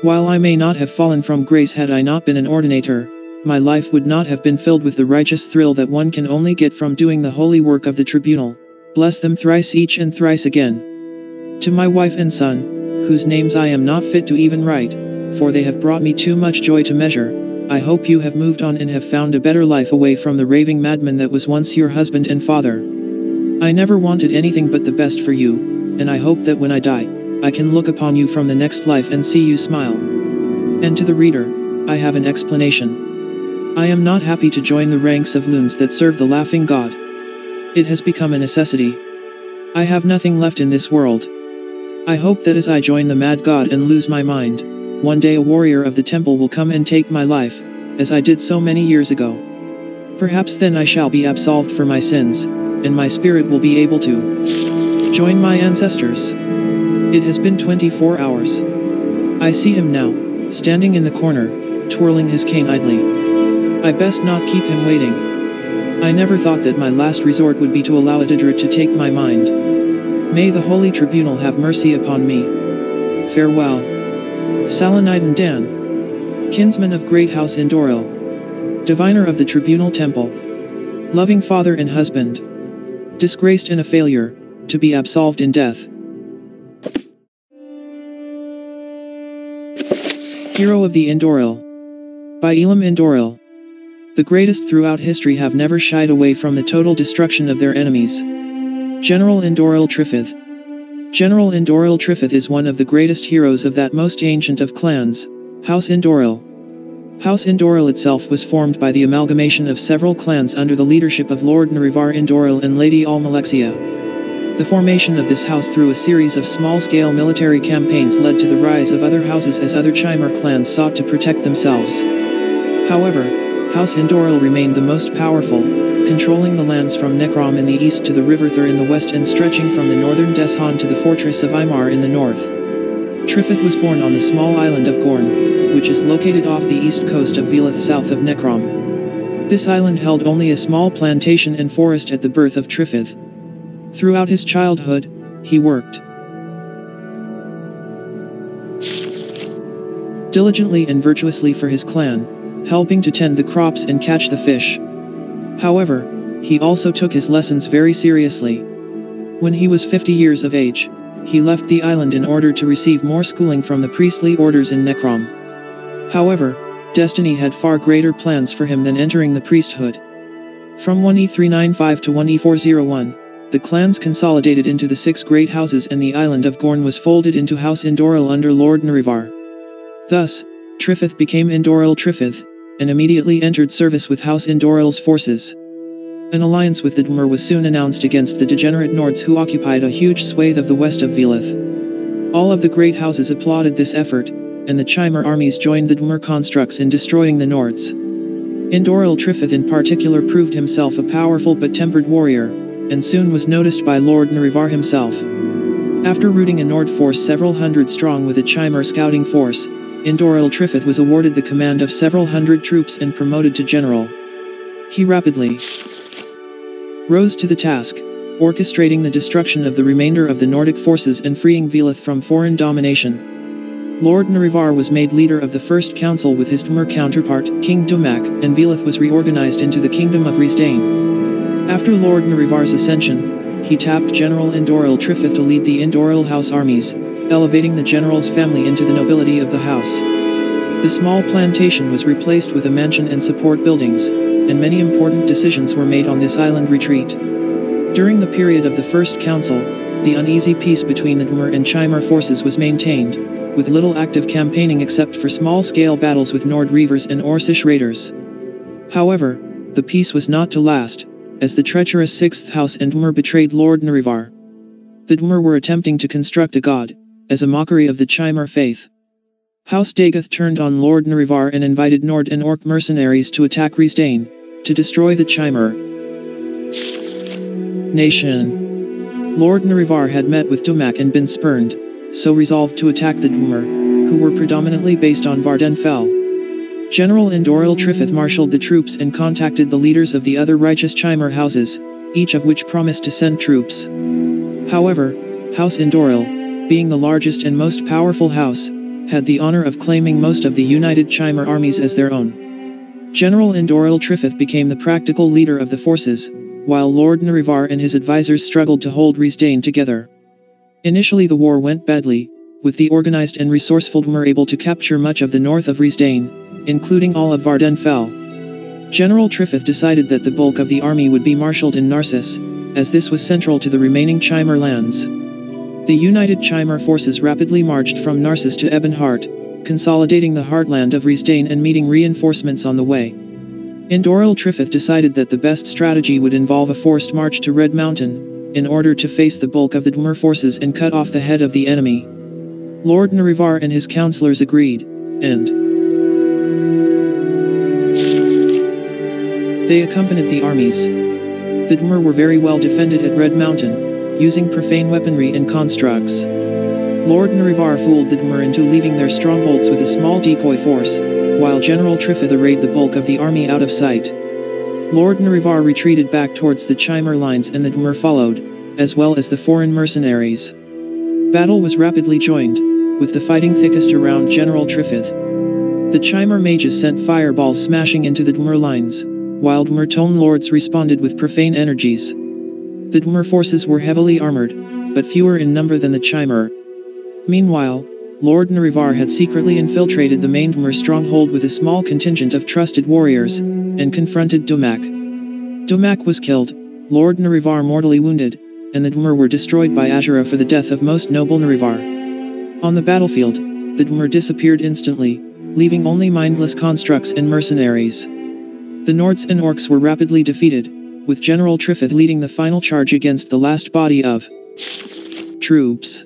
While I may not have fallen from grace had I not been an ordinator, my life would not have been filled with the righteous thrill that one can only get from doing the holy work of the tribunal. Bless them thrice each and thrice again. To my wife and son, whose names I am not fit to even write, for they have brought me too much joy to measure, I hope you have moved on and have found a better life away from the raving madman that was once your husband and father. I never wanted anything but the best for you, and I hope that when I die, I can look upon you from the next life and see you smile. And to the reader, I have an explanation. I am not happy to join the ranks of loons that serve the laughing god. It has become a necessity. I have nothing left in this world. I hope that as I join the mad god and lose my mind, one day a warrior of the temple will come and take my life, as I did so many years ago. Perhaps then I shall be absolved for my sins, and my spirit will be able to join my ancestors. It has been 24 hours. I see him now, standing in the corner, twirling his cane idly. I best not keep him waiting. I never thought that my last resort would be to allow Ididra to take my mind. May the Holy Tribunal have mercy upon me. Farewell. Salonidan Dan, kinsman of Great House Indoril, diviner of the Tribunal Temple, loving father and husband, disgraced and a failure, to be absolved in death. Hero of the Indoril. By Elam Indoril. The greatest throughout history have never shied away from the total destruction of their enemies. General Indoril Triffett. General Indoril Triffett is one of the greatest heroes of that most ancient of clans, House Indoril. House Indoril itself was formed by the amalgamation of several clans under the leadership of Lord Nerevar Indoril and Lady Alma Lexia. The formation of this house through a series of small-scale military campaigns led to the rise of other houses as other Chimer clans sought to protect themselves. However, House Indoril remained the most powerful, controlling the lands from Necrom in the east to the River Thur in the west and stretching from the northern Deshan to the fortress of Imar in the north. Triffett was born on the small island of Gorn, which is located off the east coast of Velith south of Necrom. This island held only a small plantation and forest at the birth of Triffett. Throughout his childhood, he worked diligently and virtuously for his clan, helping to tend the crops and catch the fish. However, he also took his lessons very seriously. When he was 50 years of age, he left the island in order to receive more schooling from the priestly orders in Necrom. However, destiny had far greater plans for him than entering the priesthood. From 1E395 to 1E401, the clans consolidated into the 6 great houses and the island of Gorn was folded into House Indoril under Lord Nerevar. Thus, Triffett became Indoril Triffett, and immediately entered service with House Indoril's forces. An alliance with the Dwemer was soon announced against the degenerate Nords who occupied a huge swathe of the west of Velith. All of the great houses applauded this effort, and the Chimer armies joined the Dwemer constructs in destroying the Nords. Indoril Triffett in particular proved himself a powerful but tempered warrior, and soon was noticed by Lord Nerevar himself. After routing a Nord force several hundred strong with a Chimer scouting force, Indoril Triffett was awarded the command of several hundred troops and promoted to general. He rapidly rose to the task, orchestrating the destruction of the remainder of the Nordic forces and freeing Velith from foreign domination. Lord Nerevar was made leader of the First Council with his Dwemer counterpart, King Domak, and Velith was reorganized into the Kingdom of Riesdain. After Lord Nerevar's ascension, he tapped General Indoril Triffett to lead the Indoril House armies, elevating the general's family into the nobility of the house. The small plantation was replaced with a mansion and support buildings, and many important decisions were made on this island retreat. During the period of the First Council, the uneasy peace between the Dwemer and Chimer forces was maintained, with little active campaigning except for small-scale battles with Nord Reavers and Orcish raiders. However, the peace was not to last, as the treacherous 6th House and Dwemer betrayed Lord Nerevar. The Dwemer were attempting to construct a god, as a mockery of the Chimer faith. House Dagoth turned on Lord Nerevar and invited Nord and Orc mercenaries to attack Riesdane, to destroy the Chimer nation. Lord Nerevar had met with Domak and been spurned, so resolved to attack the Dwemer, who were predominantly based on Vardenfell. General Indoril Triffett marshaled the troops and contacted the leaders of the other righteous Chimer houses, each of which promised to send troops. However, House Indoril, being the largest and most powerful house, had the honor of claiming most of the united Chimer armies as their own. General Indoril Triffett became the practical leader of the forces, while Lord Nerevar and his advisors struggled to hold Riesdane together. Initially the war went badly, with the organized and resourceful Dwemer able to capture much of the north of Riesdane, including all of Vardenfell. General Triffett decided that the bulk of the army would be marshaled in Narcissus, as this was central to the remaining Chimer lands. The united Chimer forces rapidly marched from Narcissus to Ebonheart, consolidating the heartland of Riesdane and meeting reinforcements on the way. Indoril Triffett decided that the best strategy would involve a forced march to Red Mountain, in order to face the bulk of the Dwemer forces and cut off the head of the enemy. Lord Nerevar and his counselors agreed, and they accompanied the armies. The Dwemer were very well defended at Red Mountain, using profane weaponry and constructs. Lord Nerevar fooled the Dwemer into leaving their strongholds with a small decoy force, while General Triffett arrayed the bulk of the army out of sight. Lord Nerevar retreated back towards the Chimer lines and the Dwemer followed, as well as the foreign mercenaries. Battle was rapidly joined, with the fighting thickest around General Triffett. The Chimer mages sent fireballs smashing into the Dwemer lines, while Dwemer Tome Lords responded with profane energies. The Dwemer forces were heavily armored, but fewer in number than the Chimer. Meanwhile, Lord Nerevar had secretly infiltrated the main Dwemer stronghold with a small contingent of trusted warriors, and confronted Domak. Domak was killed, Lord Nerevar mortally wounded, and the Dwemer were destroyed by Azura for the death of most noble Nerevar. On the battlefield, the Dwemer disappeared instantly, leaving only mindless constructs and mercenaries. The Nords and Orcs were rapidly defeated, with General Triffett leading the final charge against the last body of troops.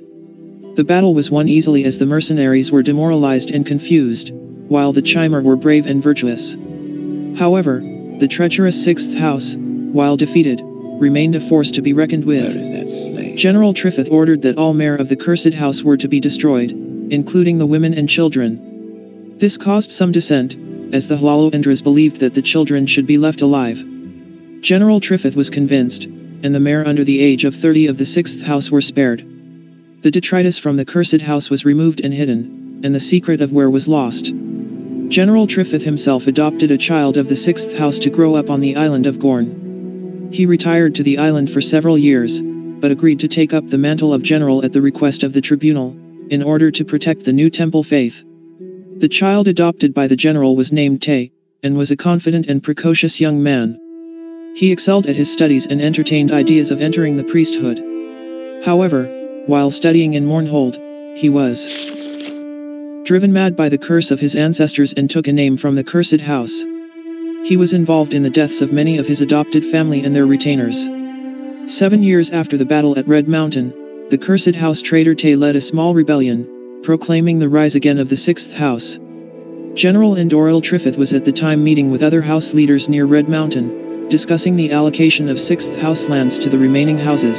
The battle was won easily as the mercenaries were demoralized and confused, while the Chimer were brave and virtuous. However, the treacherous 6th House, while defeated, remained a force to be reckoned with. Where is that slave? General Triffett ordered that all Mare of the Cursed House were to be destroyed, including the women and children. This caused some dissent, as the Hlaloendras believed that the children should be left alive. General Triffett was convinced, and the Mare under the age of 30 of the 6th House were spared. The detritus from the Cursed House was removed and hidden, and the secret of where was lost. General Triffett himself adopted a child of the 6th House to grow up on the island of Gorn. He retired to the island for several years, but agreed to take up the mantle of general at the request of the Tribunal, in order to protect the new temple faith. The child adopted by the general was named Tay, and was a confident and precocious young man. He excelled at his studies and entertained ideas of entering the priesthood. However, while studying in Mournhold, he was driven mad by the curse of his ancestors and took a name from the Cursed House. He was involved in the deaths of many of his adopted family and their retainers. 7 years after the battle at Red Mountain, the Cursed House traitor Tay led a small rebellion, proclaiming the rise again of the 6th House. General Indoril Triffett was at the time meeting with other house leaders near Red Mountain, discussing the allocation of 6th House lands to the remaining houses.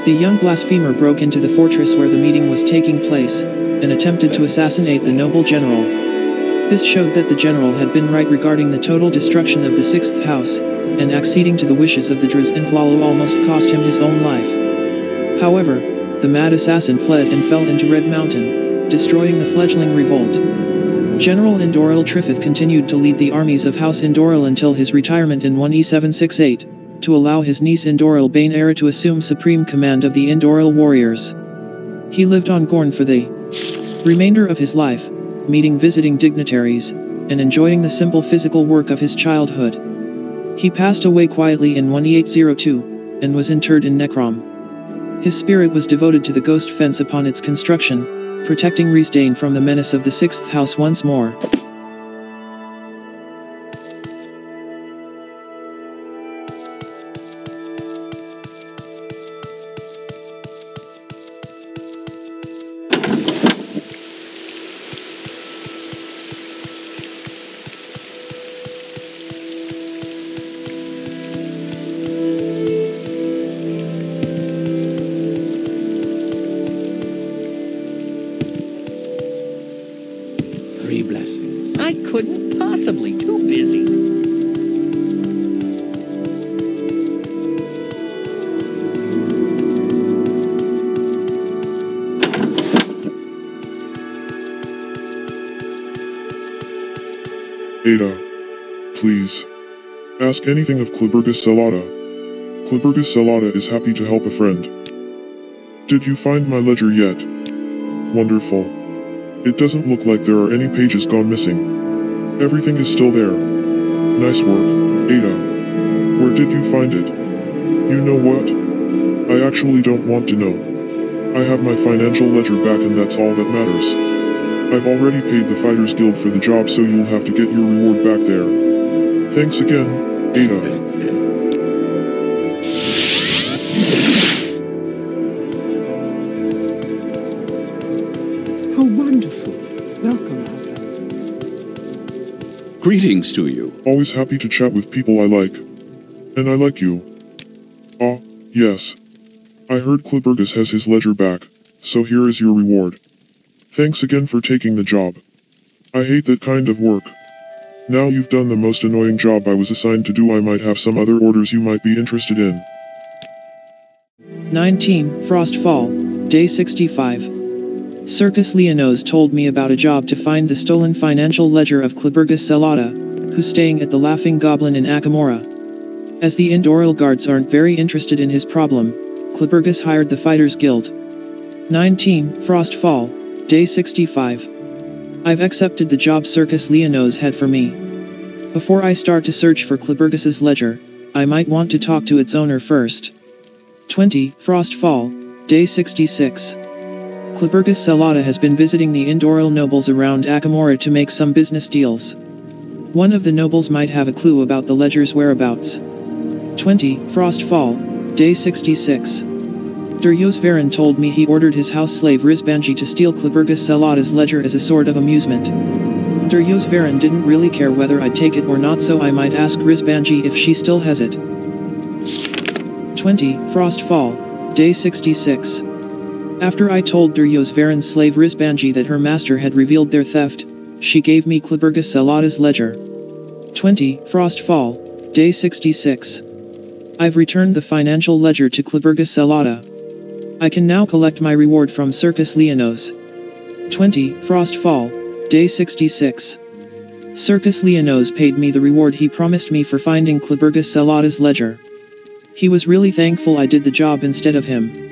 The young blasphemer broke into the fortress where the meeting was taking place, and attempted to assassinate the noble general. This showed that the general had been right regarding the total destruction of the 6th House, and acceding to the wishes of the Driz and Hlalo almost cost him his own life. However, the mad assassin fled and fell into Red Mountain, destroying the fledgling revolt. General Indoril Triffett continued to lead the armies of House Indoril until his retirement in 1768. To allow his niece Indoril Bane Era to assume supreme command of the Indoril warriors. He lived on Gorn for the remainder of his life, meeting visiting dignitaries, and enjoying the simple physical work of his childhood. He passed away quietly in 1802, and was interred in Necrom. His spirit was devoted to the ghost fence upon its construction, protecting Riesdane from the menace of the 6th House once more. blessings. I couldn't possibly. Too busy. Ada. Please. Ask anything of Cliburgus Celada. Cliburgus Celada is happy to help a friend. Did you find my ledger yet? Wonderful. It doesn't look like there are any pages gone missing. Everything is still there. Nice work, Ada. Where did you find it? You know what? I actually don't want to know. I have my financial ledger back and that's all that matters. I've already paid the Fighters Guild for the job, so you'll have to get your reward back there. Thanks again, Ada. How wonderful. Welcome, Alma. Greetings to you. Always happy to chat with people I like. And I like you. Ah, yes. I heard Cliburgus has his ledger back, so here is your reward. Thanks again for taking the job. I hate that kind of work. Now you've done the most annoying job I was assigned to do. I might have some other orders you might be interested in. 19, Frostfall, Day 65. Circus Leonos told me about a job to find the stolen financial ledger of Cliburgus Celada, who's staying at the Laughing Goblin in Akamora. As the Indoril guards aren't very interested in his problem, Cliburgus hired the Fighters Guild. 19, Frostfall, Day 65. I've accepted the job Circus Leonos had for me. Before I start to search for Cliburgus's ledger, I might want to talk to its owner first. 20, Frostfall, Day 66. Cliburgus Celada has been visiting the Indoril nobles around Akamora to make some business deals. One of the nobles might have a clue about the ledger's whereabouts. 20, Frostfall, Day 66. Duryos Varan told me he ordered his house slave Rizbanji to steal Cliburgus Celada's ledger as a sort of amusement. Duryos Varan didn't really care whether I'd take it or not, so I might ask Rizbanji if she still has it. 20, Frostfall, Day 66. After I told Duryos Varan's slave Rizbanji that her master had revealed their theft, she gave me Cliburgus Celada's ledger. 20, Frostfall, Day 66. I've returned the financial ledger to Cliburgus Celada. I can now collect my reward from Circus Leonos. 20, Frostfall, Day 66. Circus Leonos paid me the reward he promised me for finding Cliburgus Celada's ledger. He was really thankful I did the job instead of him.